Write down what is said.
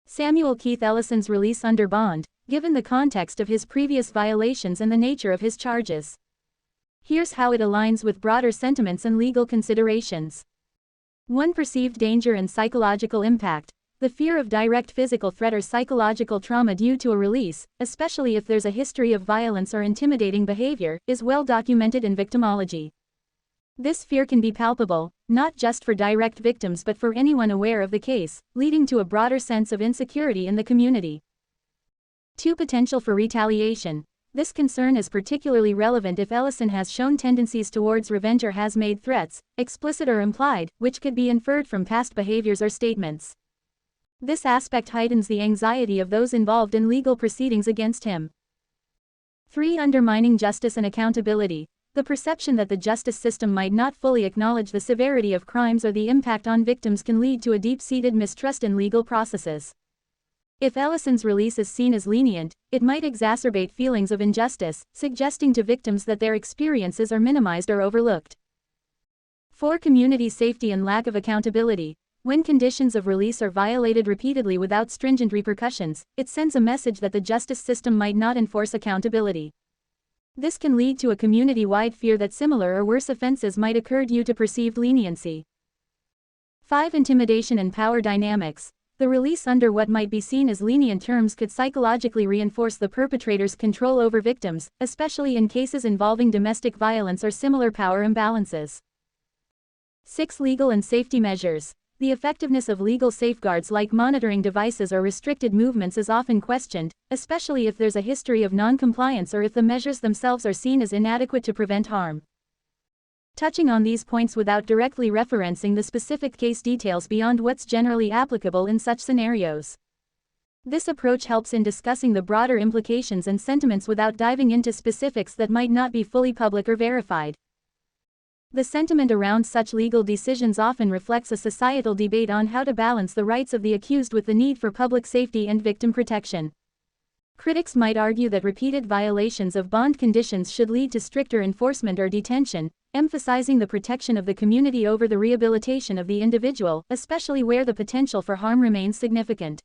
Samuel Keith Ellison's release under bond, given the context of his previous violations and the nature of his charges. Here's how it aligns with broader sentiments and legal considerations. 1. Perceived danger and psychological impact. The fear of direct physical threat or psychological trauma due to a release, especially if there's a history of violence or intimidating behavior, is well documented in victimology. This fear can be palpable, not just for direct victims but for anyone aware of the case, leading to a broader sense of insecurity in the community. 2. Potential for retaliation. This concern is particularly relevant if Ellison has shown tendencies towards revenge or has made threats, explicit or implied, which could be inferred from past behaviors or statements. This aspect heightens the anxiety of those involved in legal proceedings against him. 3. Undermining justice and accountability. The perception that the justice system might not fully acknowledge the severity of crimes or the impact on victims can lead to a deep-seated mistrust in legal processes. If Ellison's release is seen as lenient, it might exacerbate feelings of injustice, suggesting to victims that their experiences are minimized or overlooked. 4. Community safety and lack of accountability. When conditions of release are violated repeatedly without stringent repercussions, it sends a message that the justice system might not enforce accountability. This can lead to a community-wide fear that similar or worse offenses might occur due to perceived leniency. 5. Intimidation and power dynamics. The release under what might be seen as lenient terms could psychologically reinforce the perpetrator's control over victims, especially in cases involving domestic violence or similar power imbalances. 6. Legal and safety measures. The effectiveness of legal safeguards like monitoring devices or restricted movements is often questioned, especially if there's a history of non-compliance or if the measures themselves are seen as inadequate to prevent harm. Touching on these points without directly referencing the specific case details beyond what's generally applicable in such scenarios. This approach helps in discussing the broader implications and sentiments without diving into specifics that might not be fully public or verified. The sentiment around such legal decisions often reflects a societal debate on how to balance the rights of the accused with the need for public safety and victim protection. Critics might argue that repeated violations of bond conditions should lead to stricter enforcement or detention, emphasizing the protection of the community over the rehabilitation of the individual, especially where the potential for harm remains significant.